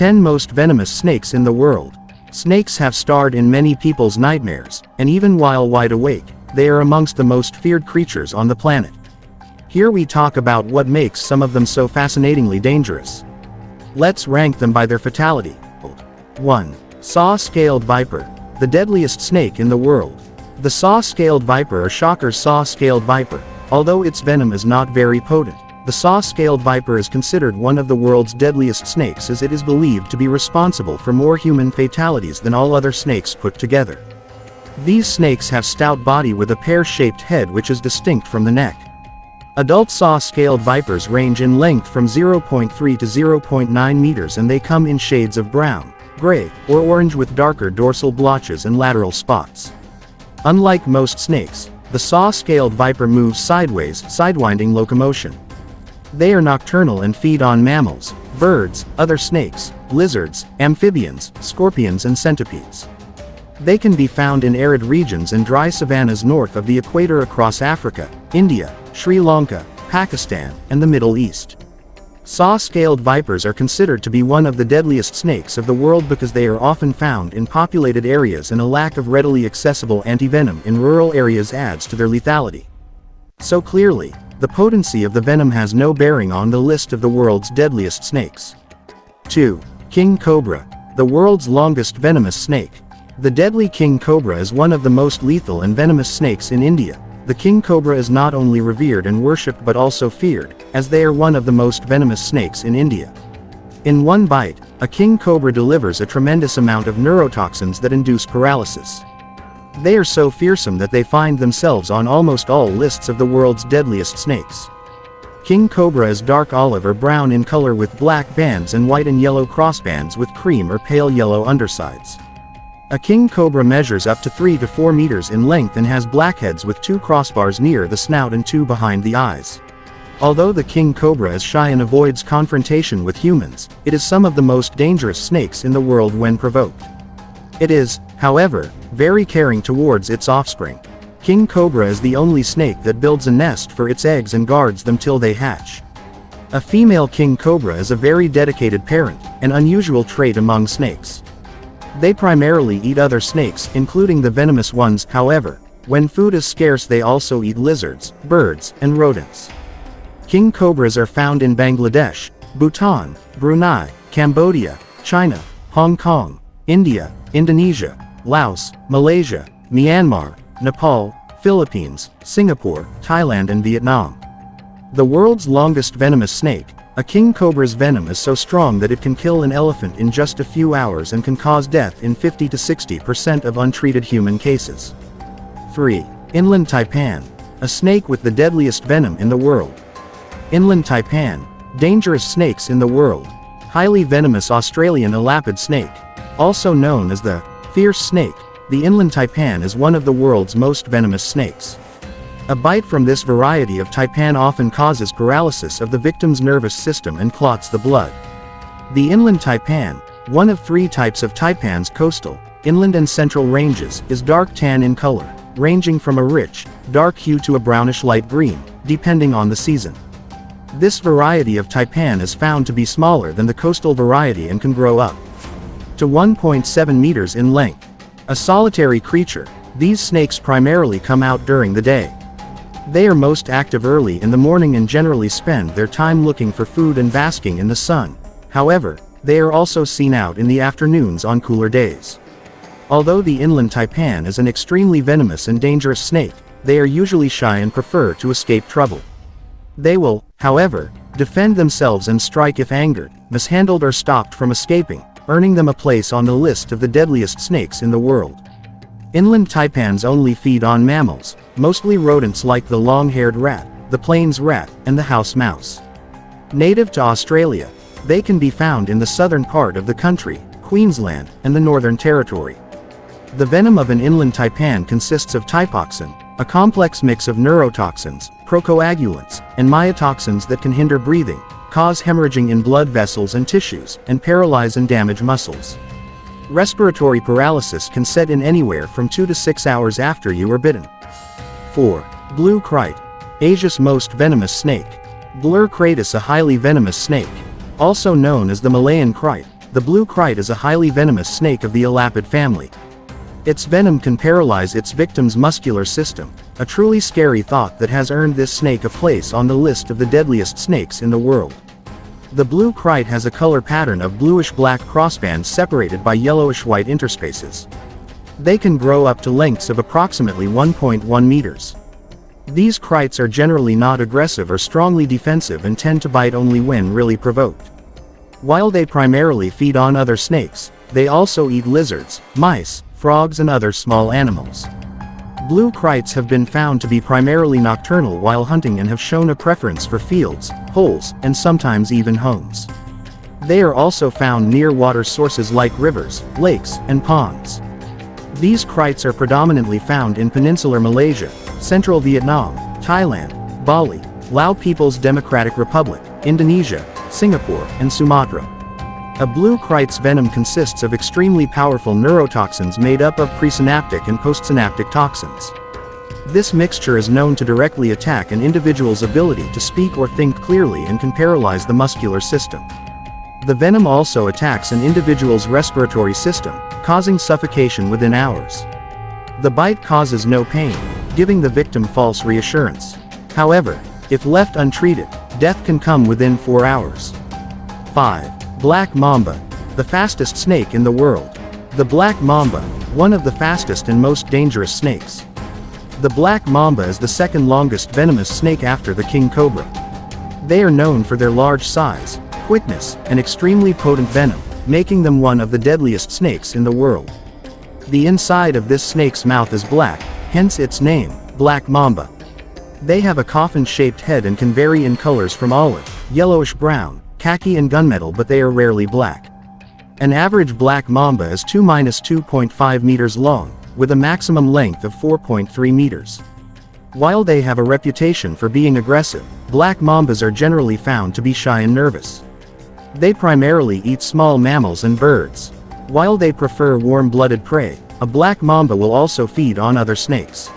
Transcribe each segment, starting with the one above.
10 most venomous snakes in the world. Snakes have starred in many people's nightmares, and even while wide awake, they are amongst the most feared creatures on the planet. Here we talk about what makes some of them so fascinatingly dangerous. Let's rank them by their fatality. 1. Saw-scaled viper. The deadliest snake in the world. The saw-scaled viper or Shocker's saw-scaled viper. Although its venom is not very potent, the saw-scaled viper is considered one of the world's deadliest snakes, as it is believed to be responsible for more human fatalities than all other snakes put together. These snakes have stout body with a pear-shaped head which is distinct from the neck. Adult saw-scaled vipers range in length from 0.3 to 0.9 meters, and they come in shades of brown, gray, or orange with darker dorsal blotches and lateral spots. Unlike most snakes, the saw-scaled viper moves sideways, sidewinding locomotion. They are nocturnal and feed on mammals, birds, other snakes, lizards, amphibians, scorpions and centipedes. They can be found in arid regions and dry savannas north of the equator across Africa, India, Sri Lanka, Pakistan, and the Middle East. Saw-scaled vipers are considered to be one of the deadliest snakes of the world because they are often found in populated areas, and a lack of readily accessible antivenom in rural areas adds to their lethality. So clearly, the potency of the venom has no bearing on the list of the world's deadliest snakes. 2. King Cobra. The world's longest venomous snake. The deadly king cobra is one of the most lethal and venomous snakes in India. The king cobra is not only revered and worshipped but also feared, as they are one of the most venomous snakes in India. In one bite, a king cobra delivers a tremendous amount of neurotoxins that induce paralysis. They are so fearsome that they find themselves on almost all lists of the world's deadliest snakes. King cobra is dark olive or brown in color with black bands and white and yellow crossbands with cream or pale yellow undersides. A king cobra measures up to 3 to 4 meters in length and has blackheads with 2 crossbars near the snout and 2 behind the eyes. Although the king cobra is shy and avoids confrontation with humans, it is some of the most dangerous snakes in the world when provoked. It is, however, very caring towards its offspring. King cobra is the only snake that builds a nest for its eggs and guards them till they hatch. A female king cobra is a very dedicated parent, an unusual trait among snakes. They primarily eat other snakes, including the venomous ones. However, when food is scarce they also eat lizards, birds, and rodents. King cobras are found in Bangladesh, Bhutan, Brunei, Cambodia, China, Hong Kong, India, Indonesia, Laos, Malaysia, Myanmar, Nepal, Philippines, Singapore, Thailand and Vietnam. The world's longest venomous snake, a king cobra's venom is so strong that it can kill an elephant in just a few hours and can cause death in 50 to 60% of untreated human cases. 3. Inland Taipan. A snake with the deadliest venom in the world. Inland Taipan. Dangerous snakes in the world. Highly venomous Australian elapid snake. Also known as the fierce snake, the inland taipan is one of the world's most venomous snakes. A bite from this variety of taipan often causes paralysis of the victim's nervous system and clots the blood. The inland taipan, one of 3 types of taipan's coastal, inland and central ranges, is dark tan in color, ranging from a rich, dark hue to a brownish light green, depending on the season. This variety of taipan is found to be smaller than the coastal variety and can grow up to 1.7 meters in length. A solitary creature, these snakes primarily come out during the day. They are most active early in the morning and generally spend their time looking for food and basking in the sun. However, they are also seen out in the afternoons on cooler days. Although the inland taipan is an extremely venomous and dangerous snake, they are usually shy and prefer to escape trouble. They will, however, defend themselves and strike if angered, mishandled or stopped from escaping, earning them a place on the list of the deadliest snakes in the world. Inland taipans only feed on mammals, mostly rodents like the long-haired rat, the plains rat, and the house mouse. Native to Australia, they can be found in the southern part of the country, Queensland, and the Northern Territory. The venom of an inland taipan consists of taipoxin, a complex mix of neurotoxins, procoagulants, and myotoxins that can hinder breathing, cause hemorrhaging in blood vessels and tissues, and paralyze and damage muscles. Respiratory paralysis can set in anywhere from 2 to 6 hours after you are bitten. 4. Blue Krait. Asia's most venomous snake. Blue Krait is a highly venomous snake, also known as the Malayan Krait, The blue krait is a highly venomous snake of the elapid family. Its venom can paralyze its victim's muscular system, a truly scary thought that has earned this snake a place on the list of the deadliest snakes in the world. The blue krait has a color pattern of bluish-black crossbands separated by yellowish-white interspaces. They can grow up to lengths of approximately 1.1 meters. These krites are generally not aggressive or strongly defensive and tend to bite only when really provoked. While they primarily feed on other snakes, they also eat lizards, mice, frogs and other small animals. Blue krites have been found to be primarily nocturnal while hunting and have shown a preference for fields, holes, and sometimes even homes. They are also found near water sources like rivers, lakes, and ponds. These krites are predominantly found in peninsular Malaysia, central Vietnam, Thailand, Bali, Lao People's Democratic Republic, Indonesia, Singapore, and Sumatra. A blue krait's venom consists of extremely powerful neurotoxins made up of presynaptic and postsynaptic toxins. This mixture is known to directly attack an individual's ability to speak or think clearly and can paralyze the muscular system. The venom also attacks an individual's respiratory system, causing suffocation within hours. The bite causes no pain, giving the victim false reassurance. However, if left untreated, death can come within 4 hours. 5. Black Mamba, the fastest snake in the world. The black mamba, one of the fastest and most dangerous snakes. The black mamba is the second longest venomous snake after the king cobra. They are known for their large size, quickness, and extremely potent venom, making them one of the deadliest snakes in the world. The inside of this snake's mouth is black, hence its name, Black Mamba. They have a coffin-shaped head and can vary in colors from olive, yellowish-brown, khaki and gunmetal, but they are rarely black. An average black mamba is 2–2.5 meters long, with a maximum length of 4.3 meters. While they have a reputation for being aggressive, black mambas are generally found to be shy and nervous. They primarily eat small mammals and birds. While they prefer warm-blooded prey, a black mamba will also feed on other snakes.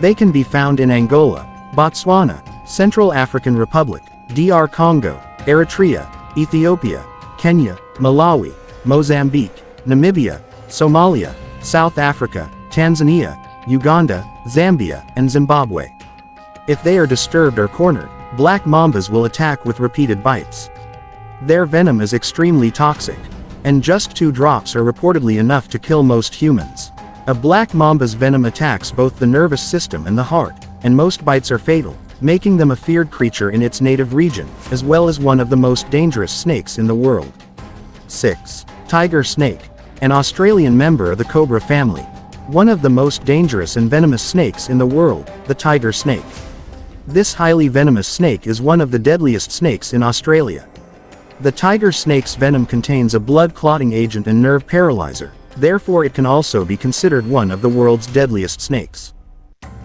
They can be found in Angola, Botswana, Central African Republic, DR Congo, Eritrea, Ethiopia, Kenya, Malawi, Mozambique, Namibia, Somalia, South Africa, Tanzania, Uganda, Zambia, and Zimbabwe. If they are disturbed or cornered, black mambas will attack with repeated bites. Their venom is extremely toxic, and just 2 drops are reportedly enough to kill most humans. A black mamba's venom attacks both the nervous system and the heart, and most bites are fatal, making them a feared creature in its native region, as well as one of the most dangerous snakes in the world. 6. Tiger snake, an Australian member of the Cobra family. One of the most dangerous and venomous snakes in the world, the tiger snake. This highly venomous snake is one of the deadliest snakes in Australia. The tiger snake's venom contains a blood-clotting agent and nerve paralyzer, therefore it can also be considered one of the world's deadliest snakes.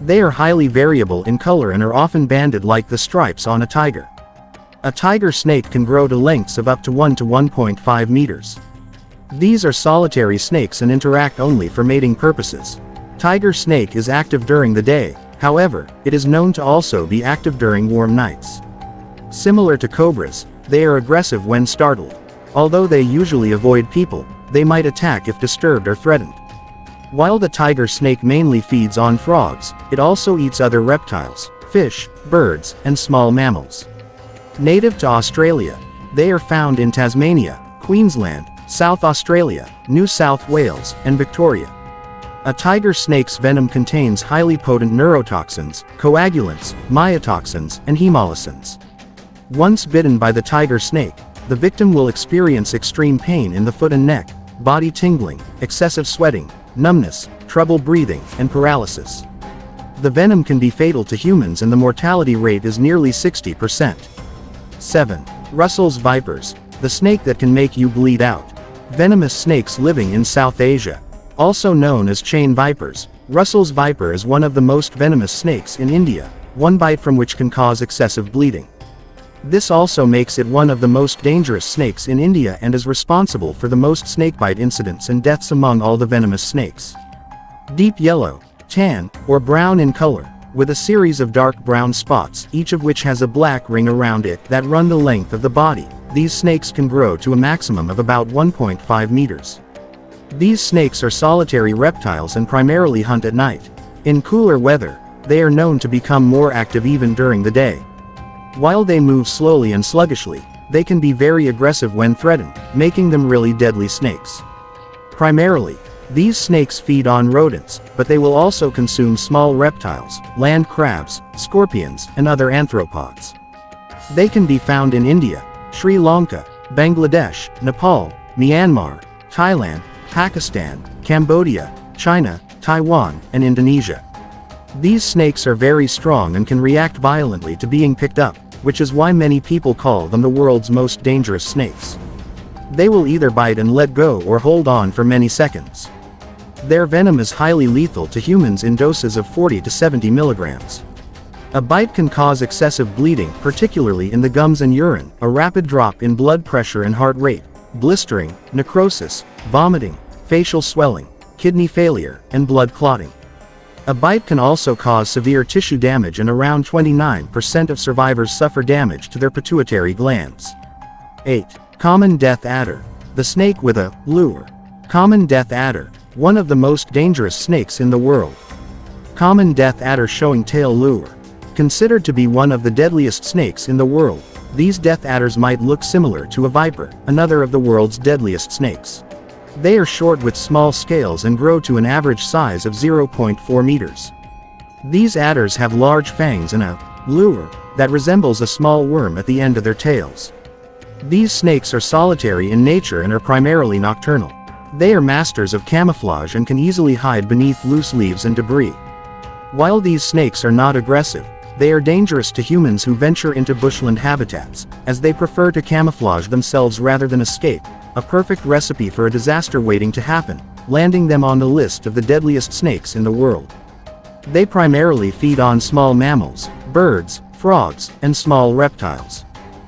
They are highly variable in color and are often banded like the stripes on a tiger. A tiger snake can grow to lengths of up to 1 to 1.5 meters. These are solitary snakes and interact only for mating purposes. Tiger snake is active during the day, however, it is known to also be active during warm nights. Similar to cobras, they are aggressive when startled. Although they usually avoid people, they might attack if disturbed or threatened. While the tiger snake mainly feeds on frogs, it also eats other reptiles, fish, birds, and small mammals. Native to Australia, they are found in Tasmania, Queensland, South Australia, New South Wales, and Victoria. A tiger snake's venom contains highly potent neurotoxins, coagulants, myotoxins, and hemolysins. Once bitten by the tiger snake, the victim will experience extreme pain in the foot and neck, body tingling, excessive sweating, numbness, trouble breathing, and paralysis. The venom can be fatal to humans and the mortality rate is nearly 60%. 7. Russel's vipers, the snake that can make you bleed out. Venomous snakes living in South Asia. Also known as chain vipers, Russel's viper is one of the most venomous snakes in India, one bite from which can cause excessive bleeding. This also makes it one of the most dangerous snakes in India and is responsible for the most snakebite incidents and deaths among all the venomous snakes. Deep yellow, tan, or brown in color, with a series of dark brown spots, each of which has a black ring around it that run the length of the body, these snakes can grow to a maximum of about 1.5 meters. These snakes are solitary reptiles and primarily hunt at night. In cooler weather, they are known to become more active even during the day. While they move slowly and sluggishly, they can be very aggressive when threatened, making them really deadly snakes. Primarily, these snakes feed on rodents, but they will also consume small reptiles, land crabs, scorpions, and other arthropods. They can be found in India, Sri Lanka, Bangladesh, Nepal, Myanmar, Thailand, Pakistan, Cambodia, China, Taiwan, and Indonesia. These snakes are very strong and can react violently to being picked up, which is why many people call them the world's most dangerous snakes. They will either bite and let go or hold on for many seconds. Their venom is highly lethal to humans in doses of 40 to 70 milligrams. A bite can cause excessive bleeding, particularly in the gums and urine, a rapid drop in blood pressure and heart rate, blistering, necrosis, vomiting, facial swelling, kidney failure, and blood clotting. A bite can also cause severe tissue damage, and around 29% of survivors suffer damage to their pituitary glands. 8. Common death adder. The snake with a lure. Common death adder, one of the most dangerous snakes in the world. Common death adder showing tail lure. Considered to be one of the deadliest snakes in the world, these death adders might look similar to a viper, another of the world's deadliest snakes. They are short with small scales and grow to an average size of 0.4 meters. These adders have large fangs and a lure that resembles a small worm at the end of their tails. These snakes are solitary in nature and are primarily nocturnal. They are masters of camouflage and can easily hide beneath loose leaves and debris. While these snakes are not aggressive, they are dangerous to humans who venture into bushland habitats, as they prefer to camouflage themselves rather than escape, a perfect recipe for a disaster waiting to happen, landing them on the list of the deadliest snakes in the world. They primarily feed on small mammals, birds, frogs, and small reptiles.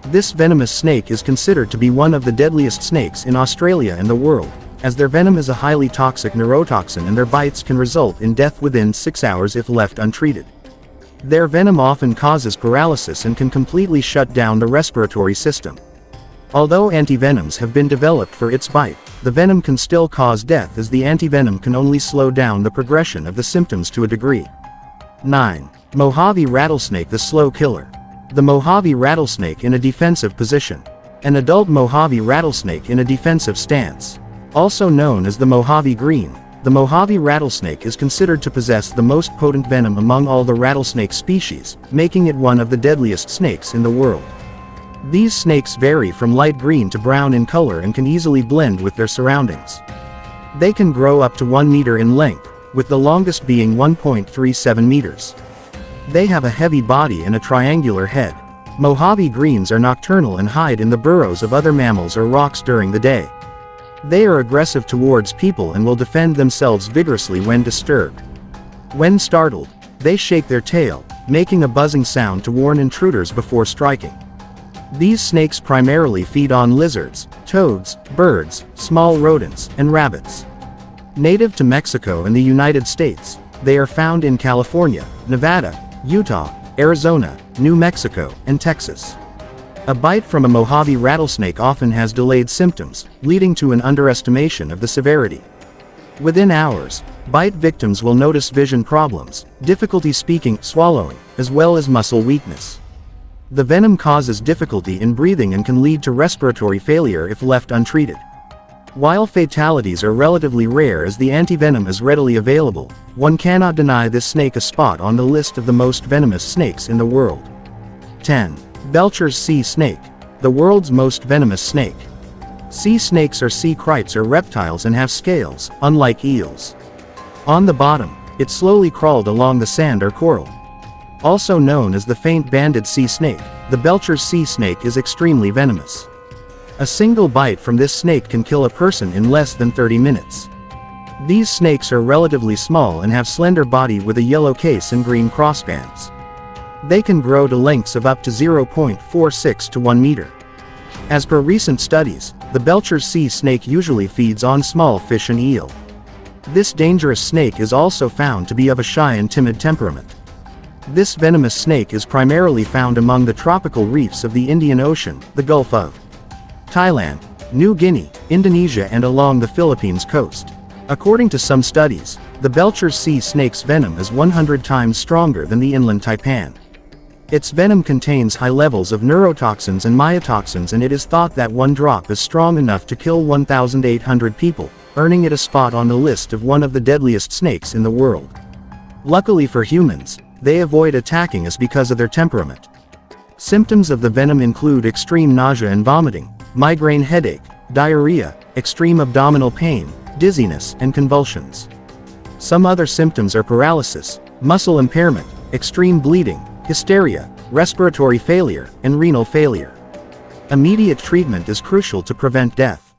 This venomous snake is considered to be one of the deadliest snakes in Australia and the world, as their venom is a highly toxic neurotoxin and their bites can result in death within 6 hours if left untreated. Their venom often causes paralysis and can completely shut down the respiratory system. Although antivenoms have been developed for its bite, the venom can still cause death, as the antivenom can only slow down the progression of the symptoms to a degree. 9. Mojave rattlesnake, the slow killer. The Mojave rattlesnake in a defensive position. An adult Mojave rattlesnake in a defensive stance. Also known as the Mojave green, the Mojave rattlesnake is considered to possess the most potent venom among all the rattlesnake species, making it one of the deadliest snakes in the world. These snakes vary from light green to brown in color and can easily blend with their surroundings. They can grow up to 1 meter in length, with the longest being 1.37 meters. They have a heavy body and a triangular head. Mojave greens are nocturnal and hide in the burrows of other mammals or rocks during the day. They are aggressive towards people and will defend themselves vigorously when disturbed. When startled, they shake their tail, making a buzzing sound to warn intruders before striking. These snakes primarily feed on lizards, toads, birds, small rodents, and rabbits. Native to Mexico and the United States, they are found in California, Nevada, Utah, Arizona, New Mexico, and Texas. A bite from a Mojave rattlesnake often has delayed symptoms, leading to an underestimation of the severity. Within hours, bite victims will notice vision problems, difficulty speaking, swallowing, as well as muscle weakness. The venom causes difficulty in breathing and can lead to respiratory failure if left untreated. While fatalities are relatively rare as the antivenom is readily available, one cannot deny this snake a spot on the list of the most venomous snakes in the world. 10. Belcher's sea snake, the world's most venomous snake. Sea snakes are sea krites or reptiles and have scales, unlike eels. On the bottom, it slowly crawled along the sand or coral. Also known as the faint-banded sea snake, the Belcher's sea snake is extremely venomous. A single bite from this snake can kill a person in less than 30 minutes. These snakes are relatively small and have slender body with a yellow case and green crossbands. They can grow to lengths of up to 0.46 to 1 meter. As per recent studies, the Belcher's sea snake usually feeds on small fish and eel. This dangerous snake is also found to be of a shy and timid temperament. This venomous snake is primarily found among the tropical reefs of the Indian Ocean, the Gulf of Thailand, New Guinea, Indonesia and along the Philippines coast. According to some studies, the Belcher sea snake's venom is 100 times stronger than the inland Taipan. Its venom contains high levels of neurotoxins and myotoxins, and it is thought that one drop is strong enough to kill 1,800 people, earning it a spot on the list of one of the deadliest snakes in the world. Luckily for humans, they avoid attacking us because of their temperament. Symptoms of the venom include extreme nausea and vomiting, migraine headache, diarrhea, extreme abdominal pain, dizziness, and convulsions. Some other symptoms are paralysis, muscle impairment, extreme bleeding, hysteria, respiratory failure, and renal failure. Immediate treatment is crucial to prevent death.